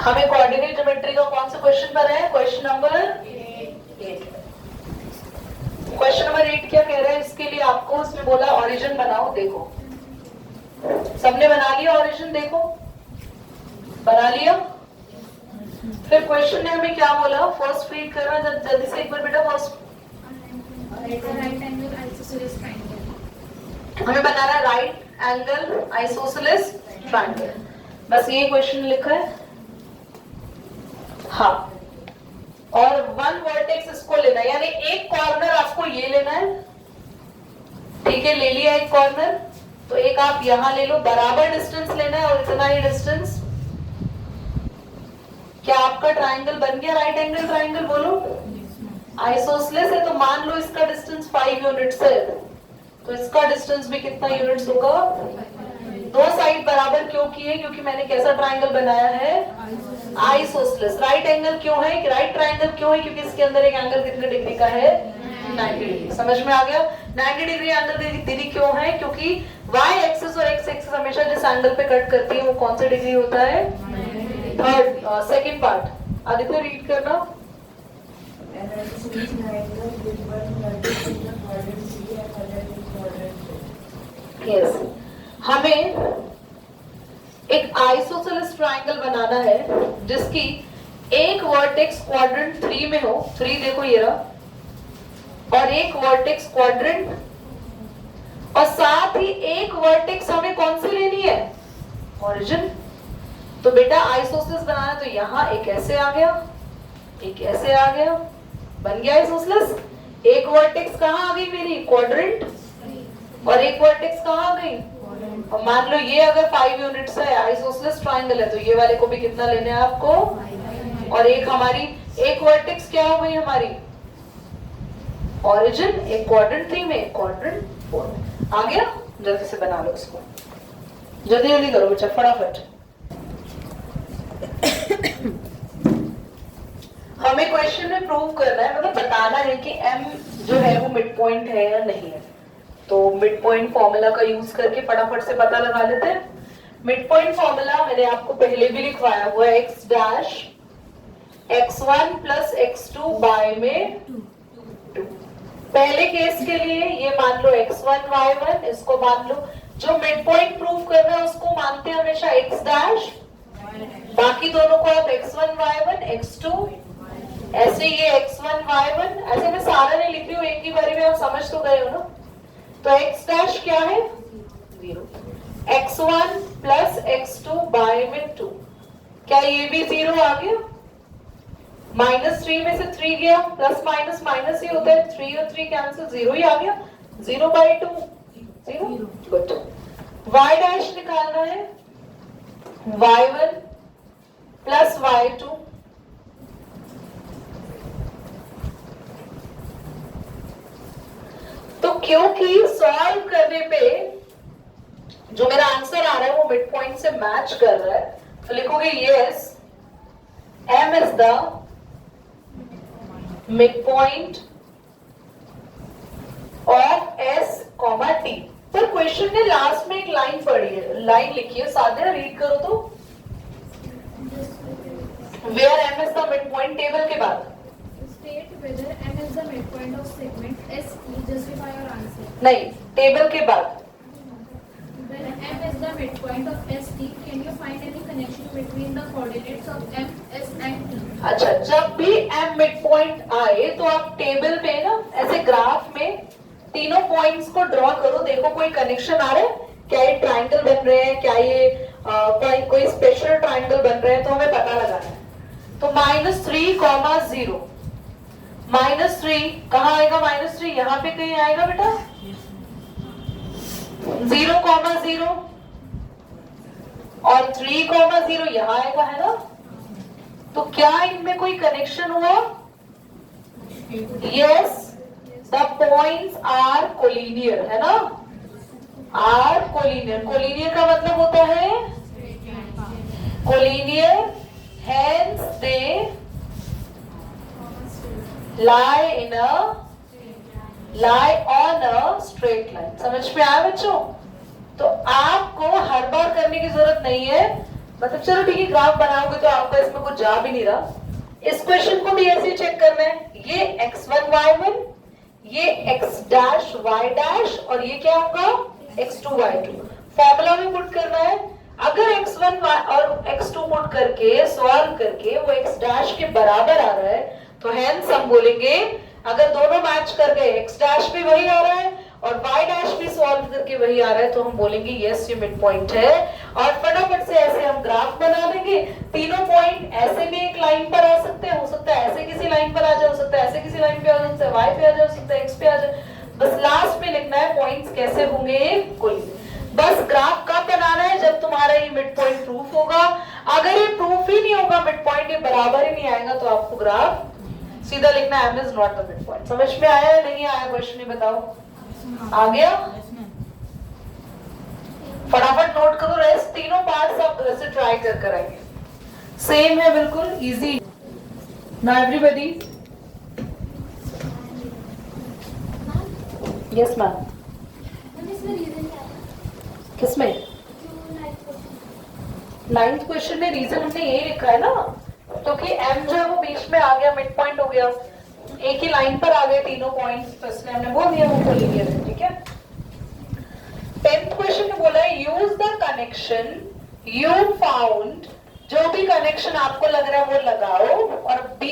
हमें coordinate geometry का कौन सा क्वेश्चन पर है? Question number 8। क्वेश्चन नंबर 8 क्या कह रहा है? इसके लिए आपको उसमें बोला ओरिजिन बनाओ। देखो सबने बना लिया ओरिजिन, देखो बना लिया। फिर क्वेश्चन ने हमें क्या बोला? फर्स्ट रीड करना जल्दी से एक बार बेटा। फर्स्ट हमें बनाना है राइट एंगल आइसोसेलेस ट्रायंगल। बस ये क्वेश्चन लिखा है। हाँ, और वन वर्टेक्स इसको लेना है, यानी एक कॉर्नर आपको ये लेना है। ठीक है, ले लिया एक कॉर्नर, तो एक आप यहां ले लो, बराबर डिस्टेंस लेना है और इतना ही डिस्टेंस। क्या आपका ट्रायंगल बन गया? राइट एंगल ट्रायंगल बोलो। आइसोसेलेस है तो मान लो इसका डिस्टेंस 5 यूनिट्स है, तो इसका डिस्टेंस भी कितना यूनिट्स होगा? दो साइड बराबर क्यों किए? क्योंकि मैंने कैसा ट्रायंगल बनाया है? आइसोसेलेस। राइट एंगल क्यों है? राइट ट्रायंगल क्यों है? क्योंकि इसके अंदर एक एंगल कितने डिग्री का है? 90 डिग्री। समझ में आ गया? 90 डिग्री एंगल दीदी क्यों है? क्योंकि y एक्सिस और x एक्सिस हमेशा जिस एंगल पे कट करती है वो कौन सा डिग्री होता है? Third second part Aditya read करना। यस, हमें एक आइसोसेलेस ट्रायंगल बनाना है जिसकी एक वर्टेक्स क्वाड्रेंट 3 में हो। 3 देखो ये रहा, और एक वर्टेक्स क्वाड्रेंट, और साथ ही एक वर्टेक्स हमें कौन सी लेनी है? ओरिजिन। तो बेटा आइसोसेलेस बनाना तो यहां एक ऐसे आ गया, एक ऐसे आ गया, बन गया आइसोसेलेस। एक वर्टेक्स कहां आ गई मेरी? क्वाड्रेंट। और एक वर्टेक्स कहां आ गई? और मान लो ये अगर 5 यूनिट्स है, आइसोसेलेस ट्रायंगल है, तो ये वाले को भी कितना लेना है आपको? और एक हमारी एक वर्टेक्स क्या हो गई हमारी? ओरिजिन। एक क्वाड्रेंट 3 में, एक क्वाड्रेंट 4 में। आ गया? जल्दी से बना लो इसको, जल्दी जल्दी करो बच्चा, फटाफट। हमें क्वेश्चन में प्रूव करना है, मतलब बताना है कि m जो है वो मिड पॉइंट है या नहीं है। तो मिड पॉइंट फॉर्मूला का यूज करके फटाफट से पता लगा लेते हैं। मिड पॉइंट फॉर्मूला मैंने आपको पहले भी लिखवाया हुआ है, x dash x1 plus x2 bye में 2। पहले केस के लिए ये मान लो x1 y1, इसको मान लो, जो मिड पॉइंट प्रूव करना है उसको मानते हैं हमेशा x डैश, बाकी दोनों को आप x1 y1 x2, ऐसे ये x1 y1, ऐसे मैं सारा नहीं लिख रही हूँ, एक ही बारी में आप समझ तो गए हो ना। तो x डैश क्या है? 0। x1 प्लस x2 बाय में 2, क्या ये भी 0 आ गया? -3 में से 3 गया, प्लस माइनस माइनस ही होता है, 3 और 3 कैंसिल, 0 ही आ गया। 0/2 0। गुड। y डैश निकालना है, y1 प्लस y2, तो क्योंकि सॉल्व करने पे जो मेरा आंसर आ रहा है वो मिड पॉइंट से मैच कर रहा है, तो लिखोगे yes m is the mid point of s, t। पर क्वेश्चन ने लास्ट में एक लाइन पढ़ी है, लाइन लिखी है, साध्या रीड करो तो। Where m is the mid point, table के बाद State whether M is the midpoint of segment SE. Justify your answer. नहीं, टेबल के बाद। When M is the midpoint of ST, can you find any connection between the coordinates of M, S and T? अच्छा, जब भी M mid point आए तो आप table पे ना ऐसे ग्राफ में तीनों पॉइंट्स को ड्रॉ करो, देखो कोई कनेक्शन आ रहा है क्या? ये ट्रायंगल बन रहे हैं क्या? ये कोई स्पेशल ट्रायंगल बन रहे हैं, तो हमें पता लगाना है। तो -3, 0, -3 कहाँ आएगा? -3 यहाँ पे कहीं आएगा बेटा। 0, 0 और 3, 0 यहाँ आएगा, है ना? तो क्या इनमें कोई कनेक्शन हुआ? Yes, the points are collinear, है ना? Are collinear. कोलिनियर का मतलब होता है collinear, hence they lie on a straight line। समझ में आया बच्चों? तो आपको हर बार करने की जरूरत नहीं है, मतलब चलो ठीक है, ग्राफ बनाओगे तो आपका इसमें कुछ जा भी नहीं रहा। इस क्वेश्चन को भी ऐसे चेक करना है, ये x1 y1, ये x डैश y डैश, और ये क्या होगा x2 y2। फॉर्मूला में पुट करना है। अगर x1 और x2 पुट करके सॉल्व करके वो x डैश के बराबर आ रहा है तो हेंस हम बोलेंगे, अगर दोनों मैच कर गए, x डैश भी वही आ रहा है और y डैश भी सॉल्व करके वही आ रहा है, तो हम बोलेंगे यस ये मिड पॉइंट है। और फटाफट से ऐसे हम ग्राफ बना देंगे। तीनों पॉइंट ऐसे भी एक लाइन पर आ सकते हैं, हो सकता है ऐसे किसी लाइन पर आ जाए, हो सकता है ऐसे किसी लाइन पे आ जाए, हो सकता है y पे आ जाए, हो सकता है x पे आ जाए। बस लास्ट में लिखना है पॉइंट्स कैसे होंगे कोई। बस ग्राफ कब बनाना है, जब तुम्हारा ये मिड पॉइंट प्रूफ होगा। अगर ये प्रूफ ही नहीं होगा, मिड पॉइंट ये बराबर ही नहीं आएगा, तो आपको ग्राफ सीधा लिखना है m is not the mid point. समझ में आया या नहीं आया क्वेश्चन, ही बताओ। आ गया? फटाफट नोट करो, रेस्ट तीनों पार्ट्स आप घर से ट्राई कर कर आएंगे। सेम है बिल्कुल, easy. Now everybody, yes ma'am. किसमें? 9th क्वेश्चन में रीजन हमने ये लिखा है ना, क्योंकि m जो है वो बीच में आ गया, मिड पॉइंट हो गया, एक ही लाइन पर आ गए तीनों पॉइंट्स, तो इसलिए हमने बोल दिया वो खोल लिया। ठीक है। 10th क्वेश्चन में बोला है use the connection you found, जो भी कनेक्शन आपको लग रहा है वो लगाओ और b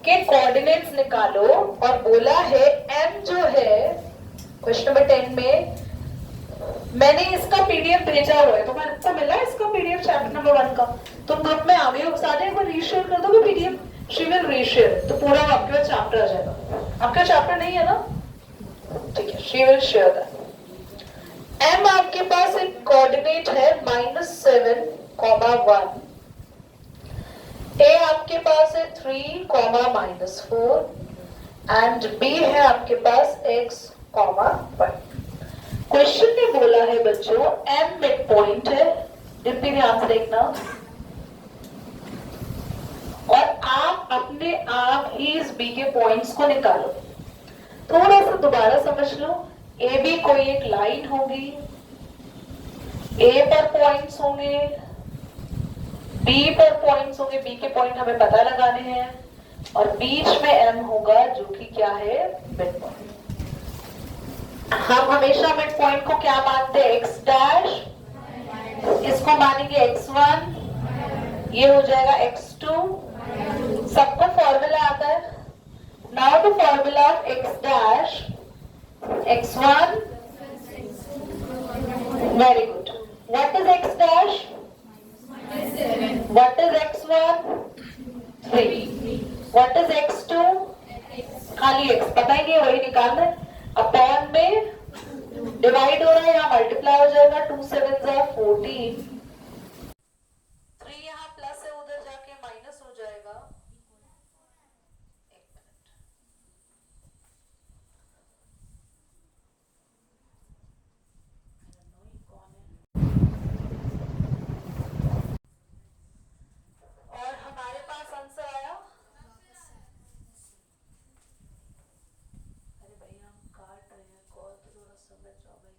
के कोऑर्डिनेट्स निकालो। और बोला है m जो है क्वेश्चन नंबर 10 में, मैंने इसका पीडीएफ भेजा हुआ है, तुम्हें तो मिला है इसका पीडीएफ चैप्टर नंबर 1 का। तुम ग्रुप में आ गए हो, सारे एक बार रीशेयर कर दोगे पीडीएफ, शी विल रीशेयर, तो पूरा आपके पास चैप्टर आ जाएगा। आपका चैप्टर नहीं है ना, ठीक है, she will share that. M आपके पास एक कोऑर्डिनेट है -7, -1, ए आपके पास है 3, -4 एंड बी है आपके पास x, 1। क्वेश्चन ने बोला है बच्चों m मिड पॉइंट है, डिप्टी ध्यान से देखना, और आप अपने आप ही इस b के पॉइंट्स को निकालो। थोड़ा सा दोबारा समझ लो, ए बी कोई एक लाइन होगी, ए पर पॉइंट्स होंगे, बी पर पॉइंट्स होंगे, बी के पॉइंट हमें पता लगाने हैं, और बीच में m होगा जो कि क्या है मिड पॉइंट। हम हमेशा मिड पॉइंट को क्या मानते हैं, x डैश, इसको मानेंगे x1, ये हो जाएगा x2। सबको फॉर्मूला आता है। Now the formula of x dash, x1, very good. What is x dash, what is x1, 3, what is x2, खाली x पता ही नहीं है, वही निकालना है। अपॉन में डिवाइड हो रहा है, यहाँ मल्टीप्लाई हो जाएगा, 2 7 14, 3 यहाँ प्लस है, उधर जाके माइनस हो जाएगा। एक मिनट, और हमारे पास आंसर आया, अरे भाई हम काट रहे हैं कॉल, तो थोड़ा समझ जाओ भाई।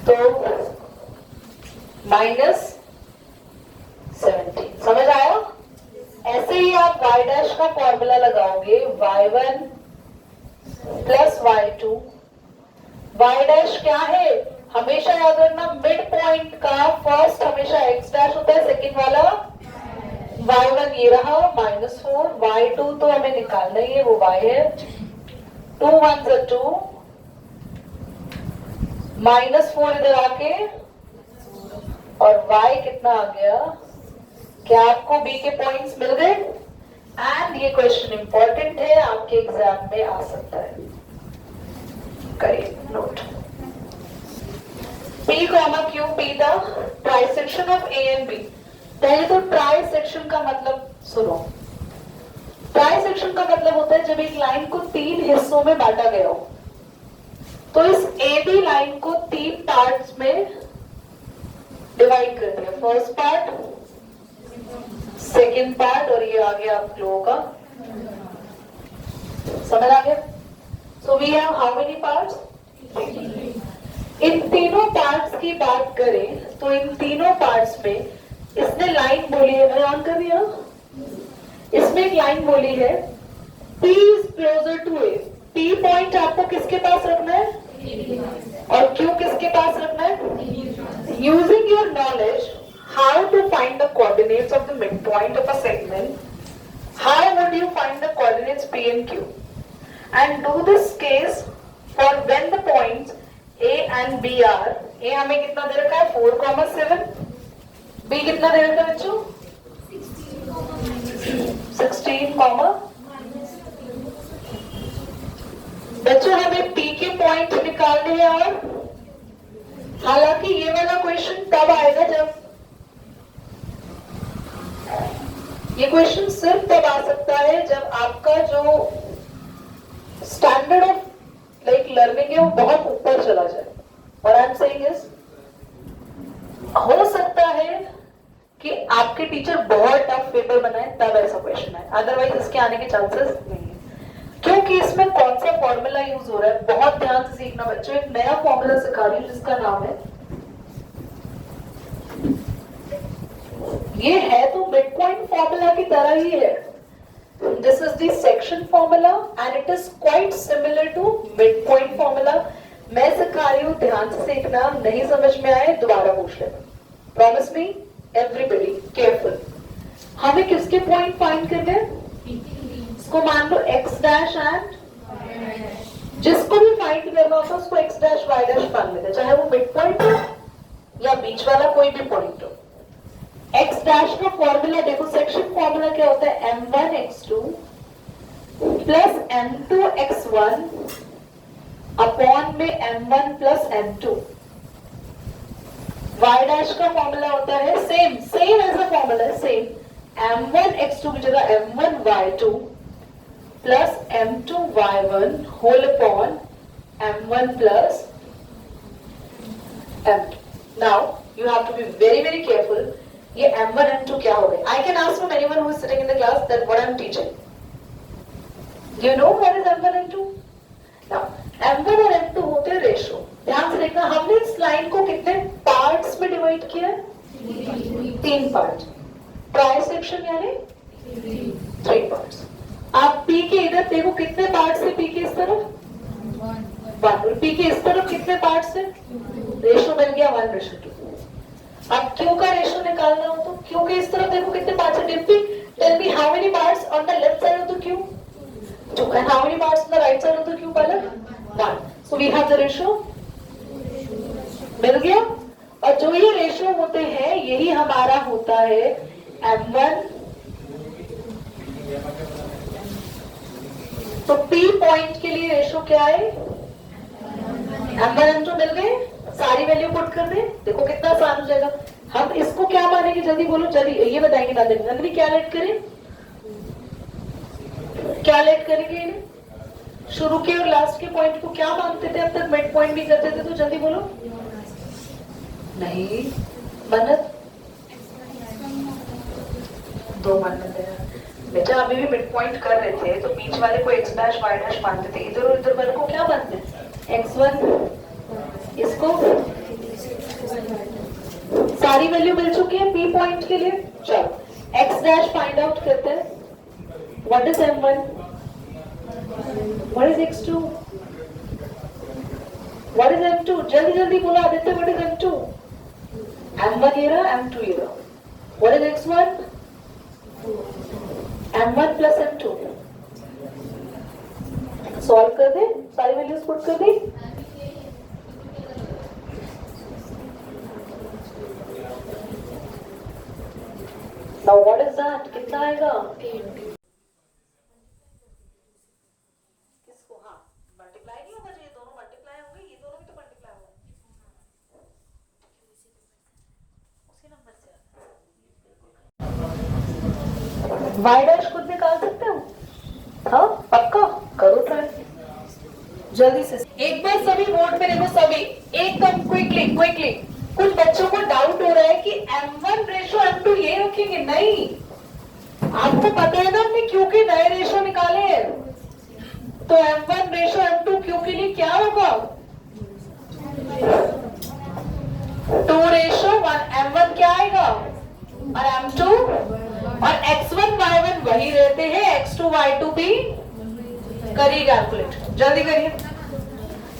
तो -17 समझ आया। ऐसे ही आप y डैश का फॉर्मूला लगाओगे, y1 plus y2। y dash क्या है, हमेशा याद रखना मिड पॉइंट का फर्स्ट हमेशा x डैश होता है, सेकंड वाला y1 ये रहा -4, y2 तो हमें निकालना ही है, वो y है, 2 1 2, -4 इधर आके, और y कितना आ गया। क्या आपको b के पॉइंट्स मिल गए? एंड ये क्वेश्चन इंपॉर्टेंट है, आपके एग्जाम में आ सकता है, करिए नोट। P, Q, P था trisection of A and B। पहले तो ट्राइसेक्शन का मतलब सुनो। ट्राइसेक्शन का मतलब होता है जब एक लाइन को 3 हिस्सों में बांटा गया हो, तो इस AB लाइन को 3 पार्ट्स में डिवाइड कर दिया, फर्स्ट पार्ट, सेकेंड पार्ट, और ये आ गया आप लोगों का, समझ आ गया। So we have how many parts? इन तीनों पार्ट्स की बात करें तो इन तीनों पार्ट्स में इसने लाइन बोली है, मैंने ऑन कर दिया ना, इसमें एक लाइन बोली है P is closer to A. P point आपको किसके पास रखना है और Q किसके पास रखना है? Using your knowledge how to find the coordinates of the midpoint of a segment, how would you find the coordinates P and Q? And do this case for when the points A and B are, A हमें कितना दे रखा है 4,7, B कितना दे रखा है बच्चों 16, बच्चों हमें P के पॉइंट निकालने हैं और हालांकि ये वाला क्वेश्चन तब आएगा जब ये क्वेश्चन सिर्फ तब आ सकता है जब आपका जो स्टैंडर्ड ऑफ लाइक लर्निंग है वो बहुत ऊपर चला जाए। और आई एम सेइंग इज हो सकता है कि आपके टीचर बहुत टफ पेपर बनाए तब ऐसा क्वेश्चन है, अदरवाइज इसके आने के चांसेस नहीं है। क्योंकि इसमें कौन सा फॉर्मूला यूज हो रहा है बहुत ध्यान से सीखना बच्चों। एक नया फॉर्मूला सिखा रही हूँ जिसका नाम है, ये है तो मिड पॉइंट फॉर्मूला की तरह ही है। This is the section formula and it is quite similar to mid point formula. मैं सिखा रही हूँ, ध्यान से सीखना, नहीं समझ में आए दोबारा पूछ लेना। Promise me everybody careful. हमें किसके पॉइंट फाइंड करने हैं? इसको मान लो x डैश एंड जिसको भी फाइंड करना होता है उसको x डैश y डैश मान लेते हैं, चाहे वो मिड पॉइंट हो या बीच वाला कोई भी पॉइंट हो। x डैश का फॉर्मूला देखो, सेक्शन फॉर्मूला क्या होता है m1 x2 plus m2 x1 upon में m1 plus m2। y dash का फॉर्मूला होता है सेम एज अ फॉर्मूला है सेम, m1 x2 की जगह m1 y2 plus m2 y1 whole upon m1 plus m2। Now you have to be very very careful. ये m1 m2 क्या हो गए? I can ask from anyone who is sitting in the class that what I am teaching. You know what is m1 m2? Now m1 और m2 होते हैं ratio. ध्यान से देखना, हमने इस लाइन को कितने पार्ट्स में डिवाइड किया है? 3 पार्ट। ट्राइसेक्शन यानी 3 पार्ट्स। आप P के इधर देखो कितने पार्ट से P के इस तरफ 1 और P के इस तरफ कितने पार्ट से? रेशो मिल गया 1:2। अब Q का रेशो निकालना हो तो Q के इस तरफ देखो कितने पार्ट्स है? Tell me how many parts on the left side of the Q? 2 and how many parts on the right side of the Q column? 1. So we have the ratio मिल गया। और जो ये रेशियो होते हैं यही हमारा होता है m1। तो P पॉइंट के लिए रेशियो क्या है? m1 m2 मिल गए, सारी वैल्यू पुट कर दे, देखो कितना आसान हो जाएगा। हम इसको क्या मानेंगे? जल्दी बोलो, जल्दी ये बताएंगे नंदनी क्या लेट करें, क्या लेट करेंगे इन्हें? शुरू के और लास्ट के पॉइंट को क्या मानते थे? अब तक मिड पॉइंट भी करते थे, तो जल्दी बोलो। नहीं मन्नत 2 मन्नत है बेटा, अभी भी मिड पॉइंट कर रहे थे तो बीच वाले को x डैश y डैश मानते थे, इधर और इधर वाले को क्या मानते हैं? x1। इसको सारी वैल्यू मिल चुकी है P पॉइंट के लिए। चलो x डैश फाइंड आउट करते हैं। What is m1? What is x2? What is m2? जल्दी जल्दी बोलो Aditya, what is m2? m1 ये रहा, m2 ये रहा। What is x1? m1 plus m2। Solve कर दे, सारी वैल्यूज पुट कर दी। Now what is that? कितना आएगा? y डैश खुद निकाल सकते हो? हाँ पक्का करो ट्राई जल्दी से। एक बार सभी बोर्ड पे देखो, सभी एकदम क्विकली। कुछ बच्चों को डाउट हो रहा है कि m1 रेशो m2 ये रखेंगे, नहीं, आपको पता है ना हमने Q के नए रेशो निकाले हैं, तो m1 रेशो m2 Q के लिए क्या होगा 2:1 m1 क्या आएगा और m2 और x1 y1 वही रहते हैं, x2 y2 भी करिए कैलकुलेट, जल्दी करिए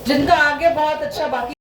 जिनका आगे बहुत अच्छा बाकी